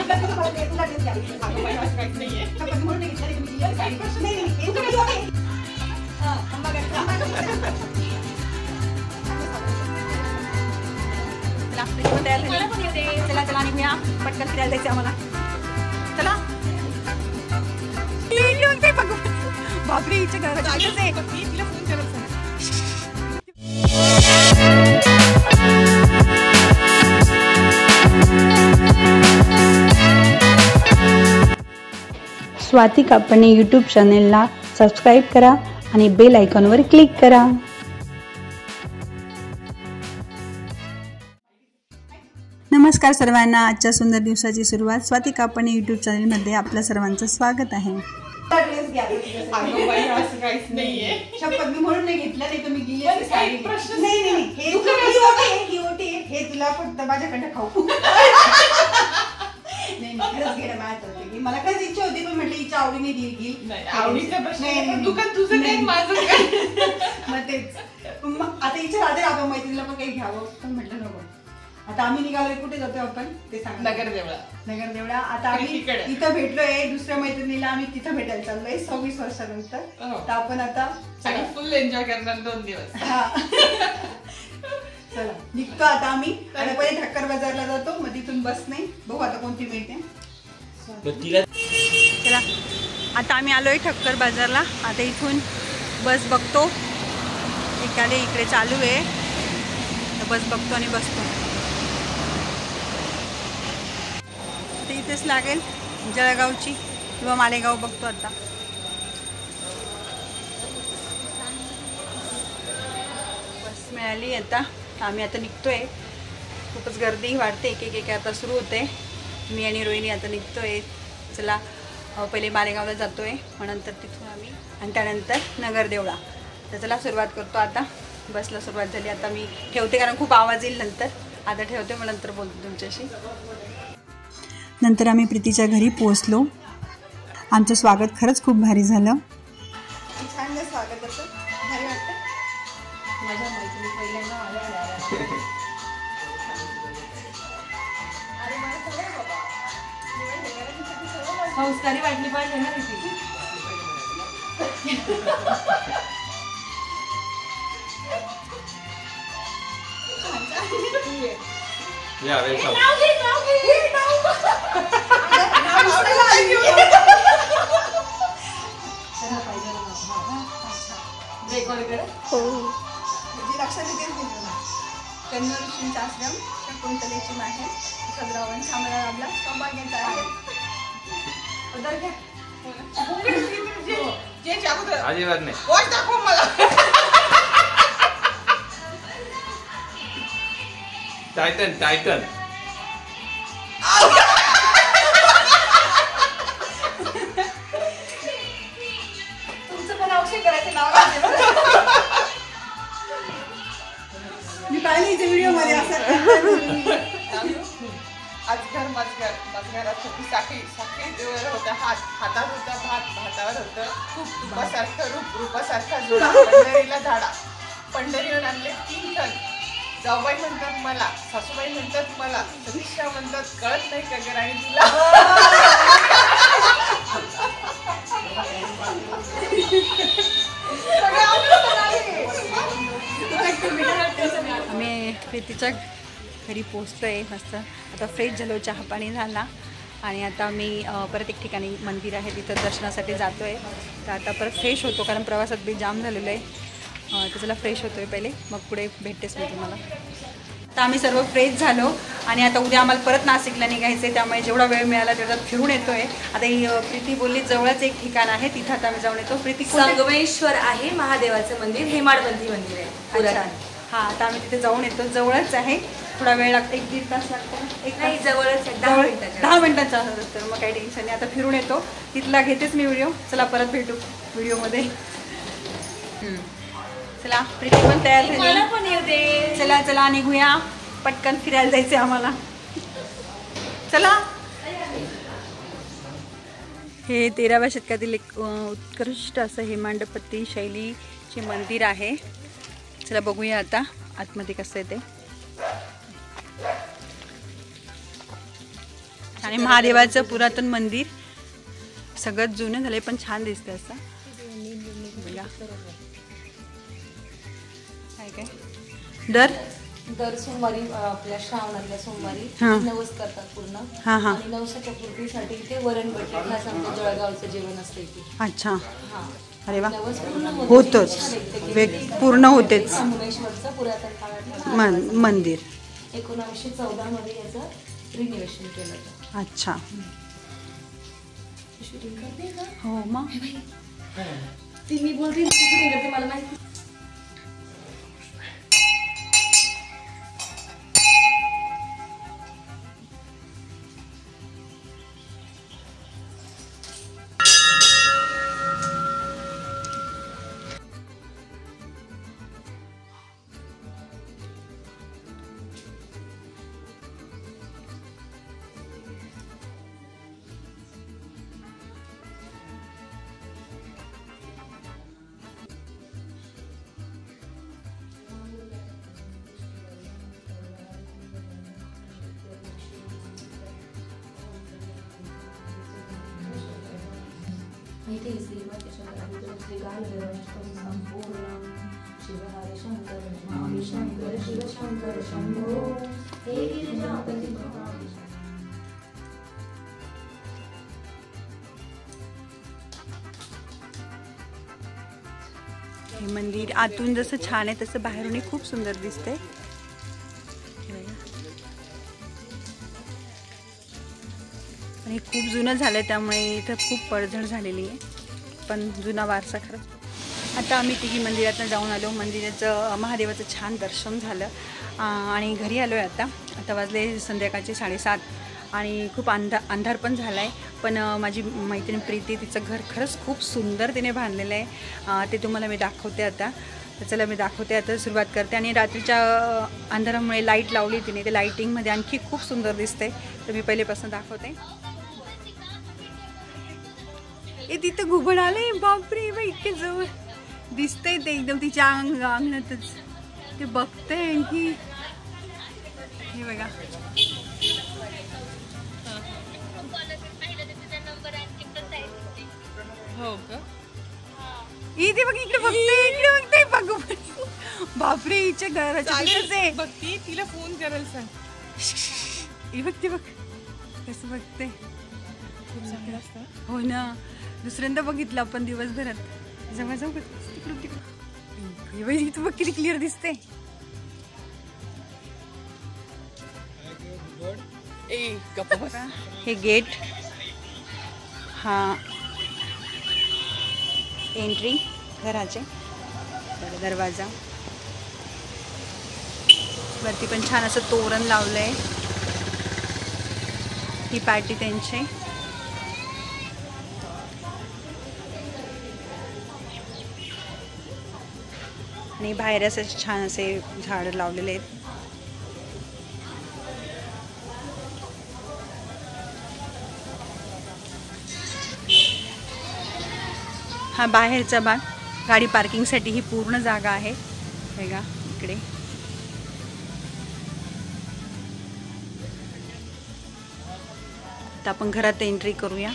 चला चला निघूया, पटकन फिरायला जायचं आम्हाला. चला. बापरे, हिच्या घरात आलंच आहे. तिला फोन करायचा. स्वाती कापणे यूट्यूब चॅनेलला सबस्क्राईब करा आणि बेल आयकॉनवर क्लिक करा. नमस्कार सर्वांना. आजच्या सुंदर दिवसाची सुरुवात स्वाती कापणे यूट्यूब चॅनेलमध्ये आपल्या सर्वांचं स्वागत आहे. शपथ मी म्हणून नाही घेतला, नाही तर मी गेली हे तुला फक्त माझ्याकडे खाऊ. नाही खरंच घेणं माझं होते की मला खरंच इच्छा होती, पण म्हटलं हिच्या आवडीने घेईल. आवडीचा प्रश्न दुकान तुझं काय माझं काय. मग तेच आता इच्छा राहते आपण मैत्रिणीला पण काही घ्यावं, पण म्हटलं नको. आता आम्ही निघालोय, कुठे जातोय आपण ते सांग. नगरदेवळा. आता आम्ही इथं भेटलोय दुसऱ्या मैत्रिणीला, आम्ही तिथं भेटायला चाललोय 26 वर्षानंतर. तर आपण आता फुल एन्जॉय करणार 2 दिवस. चला निघतो आता आम्ही. आणि पहिले ठक्कर बाजारला जातो, मग तिथून बस नाही, बघू आता कोणती मिळते. चला आता आम्ही आलोय ठक्कर बाजारला. आता इथून बस बघतो, एखादे इकडे चालू आहे, बस बघतो आणि बसतो. ते इथेच लागेल, जळगावची किंवा मालेगाव बघतो आता. बस मिळाली आता, आम्ही आता निघतोय. खूपच गर्दी वाढते, एक आता सुरू होते. मी आणि रोहिणी आता निघतोय. चला पहिले मालेगावला जातोय, मग नंतर तिथून आम्ही आणि त्यानंतर नगरदेवळा. तर चला सुरुवात करतो आता. बसला सुरुवात झाली. आता मी ठेवते कारण खूप आवाज येईल नंतर. आता ठेवते, मग नंतर बोलतो तुमच्याशी. नंतर आम्ही प्रीतीच्या घरी पोहोचलो. आमचं स्वागत खरंच खूप भारी झालं. छान स्वागत असं भारी वाटतं. माझ्या मैत्रिणी पहिल्यांदा संस्कारी वाटली पाहिजे ना तिथे. लक्षात येते कन्नड ऋषींचा आश्रम, कुंतलेची माहे सदरावन सामना लाभला सौभाग्याचा आहे. अजिबात नाही. दाखव मला. टायटन तुमचं पण औषध करायचं नाव मी पाहिली व्हिडिओ मध्ये. असं आजगर मजघरात छोटी साखळी होता, हातात होता भातावर होतं खूप रूपासारखा जोडा. पंढरीला झाडा, पंढरीवर आणले 3 टन. जाऊबाई म्हणतात मला, सासूबाई म्हणतात मला, सतीशा म्हणतात कळत नाही का गर आणि तुला. आम्ही प्रीतीच्या घरी पोचतोय. मस्त आता फ्रेश झालो, चहा पाणी झाला आणि आता मी परत एक ठिकाणी मंदिर आहे तिथं दर्शनासाठी जातोय. तर आता परत फ्रेश होतो कारण प्रवासात बी जाम झालेलं आहे. तर चला फ्रेश होतोय पहिले, मग पुढे भेटतेच मी तुम्हाला. तर आम्ही सर्व फ्रेश झालो आणि आता उद्या आम्हाला परत नाशिकला निघायचं आहे. त्यामुळे जेवढा वेळ मिळाला तेवढा फिरून येतोय. आता ही प्रीती बोलली जवळच एक ठिकाण आहे, तिथं आता आम्ही जाऊन येतो. प्रीती संगमेश्वर आहे महादेवाचं मंदिर, हेमाडपंथी मंदिर आहे पुरातन. हां, आता आम्ही तिथे जाऊन येतो. जवळच आहे, थोडा वेळ लागतो, 1-1.5 तास लागतो. नाही जवळच 10 मिनिटांचा तर मग काही टेन्शन नाही. आता फिरून येतो, तिथला घेतेच मी व्हिडिओ. चला परत भेटू व्हिडिओमध्ये. चला प्रीती पण तयार झाली. चला चला निघूया, पटकन फिरायला जायचं आम्हाला. चला. हे 13व्या शतकातील एक उत्कृष्ट असं हेमाडपंथी शैलीचे मंदिर आहे. चला बघूया आता आतमध्ये कसं आहे ते. आणि महादेवाचं पुरातन मंदिर सगळं जुनं झालंय पण छान दिसतं असं. काय काय दर सोमवारी आपल्या श्रावणातल्या सोमवारी नवस करतात पूर्ण. आणि नवसाच्या पूर्तीसाठी ते वरण बटाटे खास आमचं जळगावचं जेवण असतं इथे. अच्छा. अरे वा. नवस पूर्ण होतच पूर्ण होतेच. संगमेश्वरचं पुरातन काळातलं मंदिर 1914 मध्ये याचं रिनोव्हेशन केलं होतं. अच्छा. शूटिंग करते का? हो मग ती मी बोलते शूटिंग करते मला माहिती. शंकर शिव शंकर शंभो हे गिरिजापती भवानी. हे मंदिर आतून जसं छान आहे तसं बाहेरूनही खूप सुंदर दिसते. आणि खूप जुनं झालं त्यामुळे इथं खूप पडझड झालेली आहे पण जुना वारसा खरंच. आता आम्ही तिघी मंदिरातनं जाऊन आलो. मंदिराचं महादेवाचं छान दर्शन झालं आणि घरी आलो आहे. आता वाजले संध्याकाळचे 7:30 आणि खूप अंधार पण झाला आहे. पण माझी मैत्रीण प्रीती तिचं घर खरंच खूप सुंदर तिने बांधलेलं आहे. ते तुम्हाला मी दाखवते आता. तर चला मी दाखवते आता. सुरुवात करते. आणि रात्रीच्या अंधारामुळे लाईट लावली तिने. ते लाईटिंगमध्ये आणखी खूप सुंदर दिसते. तर मी पहिलेपासून दाखवते. ए तिथं घुबड आले. बापरे बाई इतके जवळ दिसतंय ते एकदम तिच्या अंगणातच. ते बघते की हे बघा. हो का? इथे बघ इकडे बघते इकडे बघते बघू. बापरे हिच्या घराच्या तिथेच आहे. बघती तिला फोन करायला सांग. ही बघते बघ कसं बघते. हो ना दुसऱ्यांदा बघितलं आपण दिवसभरात. जवळ जाऊ तिकडून तिकडून. इथं बघ किती क्लिअर दिसते. हे गेट हा एंट्री घराचे दरवाजा. वरती पण छान असं तोरण लावलंय. ही पार्टी त्यांची. आणि बाहेर असे छान असे झाड लावलेले आहेत. हा बाहेरचा भाग. गाडी पार्किंगसाठी ही पूर्ण जागा आहे बघा इकडे. आता आपण घरात एंट्री करूया.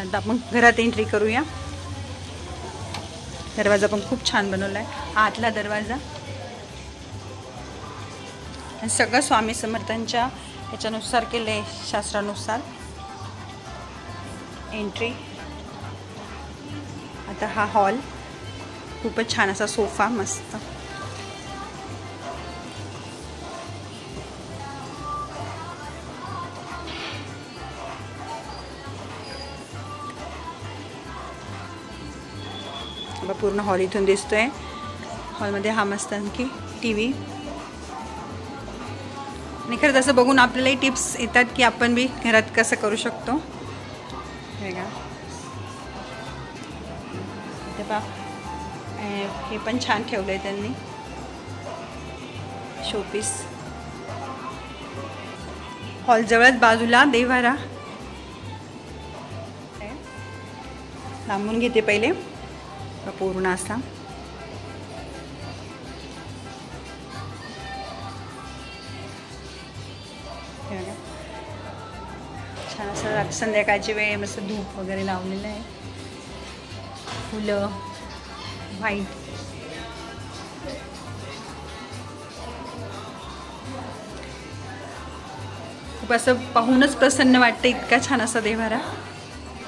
आता आपण घरात एंट्री करूया. दरवाजा पण खूप छान बनवला आहे. आतला दरवाजा आणि सगळं स्वामी समर्थांच्या ह्याच्यानुसार केलं आहे. शास्त्रानुसार एंट्री. आता हा हॉल. खूपच छान असा सोफा मस्त. पूर्ण हॉल इथून दिसतोय. हॉलमध्ये हा मस्त आणखी TV. आणि खरंच असं बघून आपल्यालाही टिप्स येतात की आपण बी घरात कसं करू शकतो. हे पण छान ठेवलंय त्यांनी शोपीस. हॉल जवळच बाजूला देवारा. लांबून घेते पहिले पूर्ण असा. हे बघा छान असं संध्याकाळची वेळ मस्त धूप वगैरे लावलेलं आहे. फुलं व्हाईट. खूप असं पाहूनच प्रसन्न वाटतं. इतका छान असा देव्हारा.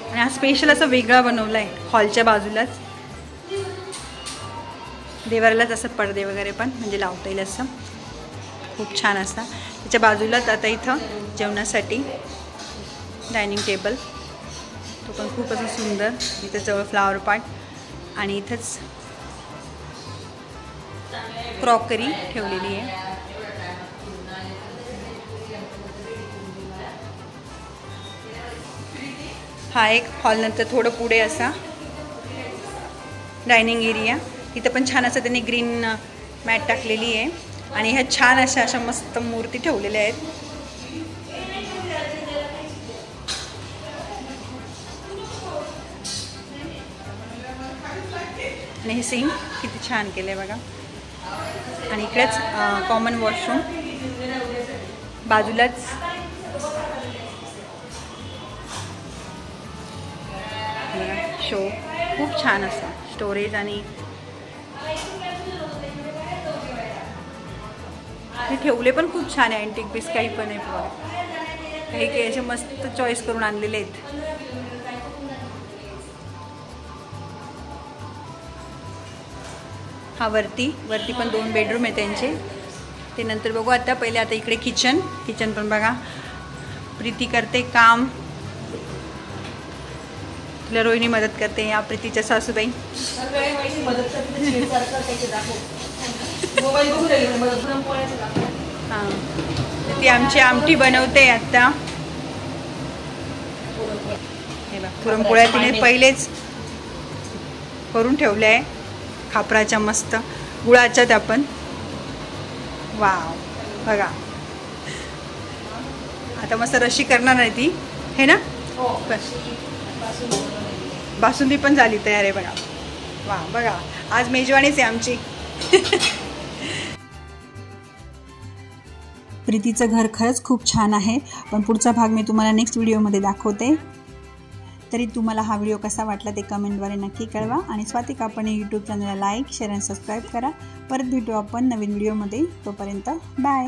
आणि हा स्पेशल असा वेगळा बनवला आहे हॉलच्या बाजूलाच. देव्हाऱ्यालाच असं पडदे वगैरे पण म्हणजे लावता येईल असं खूप छान असा. त्याच्या बाजूलाच आता इथं जेवणासाठी डायनिंग टेबल, तो पण खूप असं सुंदर. इथं जवळ फ्लावर पॉट आणि इथंच क्रॉकरी ठेवलेली आहे. हा एक हॉलनंतर थोडं पुढे असा डायनिंग एरिया. इथं पण छान असं त्यांनी ग्रीन मॅट टाकलेली आहे आणि ह्या छान अशा मस्त मूर्ती ठेवलेल्या आहेत. आणि हे सिंक किती छान केलं आहे बघा. आणि इकडेच कॉमन वॉशरूम बाजूलाच. शो खूप छान असा स्टोरेज. आणि हे ठेवले पण खूप छान आहे. अँटिक पीस काही पण आहे बघा. काही काही असे मस्त चॉईस करून आणलेले आहेत. हा वरती पण 2 बेडरूम आहे त्यांचे. ते नंतर बघू. आता पहिले आता इकडे किचन पण बघा. प्रीती करते काम. तिला रोहिणी मदत करते. या प्रीतीच्या सासूबाई. हां ती आमची आमटी बनवते आता. हे बघा पुरणपोळ्या तिने पहिलेच करून ठेवल्या आहे खापराच्या मस्त गुळाच्या. त्या पण वाव बघा. आता मस्त रशी करणार आहे ती हे ना. बासुंदी पण झाली तयार आहे बघा. वा बघा आज मेजवानीच आहे आमची. प्रीतीचं घर खरंच खूप छान आहे. पण पुढचा भाग मी तुम्हाला नेक्स्ट व्हिडिओमध्ये दाखवते. तरी तुम्हाला हा व्हिडिओ कसा वाटला ते कमेंटद्वारे नक्की कळवा. आणि स्वाती कापणे यूट्यूब चॅनलला लाईक शेअर आणि सबस्क्राईब करा. परत भेटू आपण नवीन व्हिडिओमध्ये. तोपर्यंत बाय.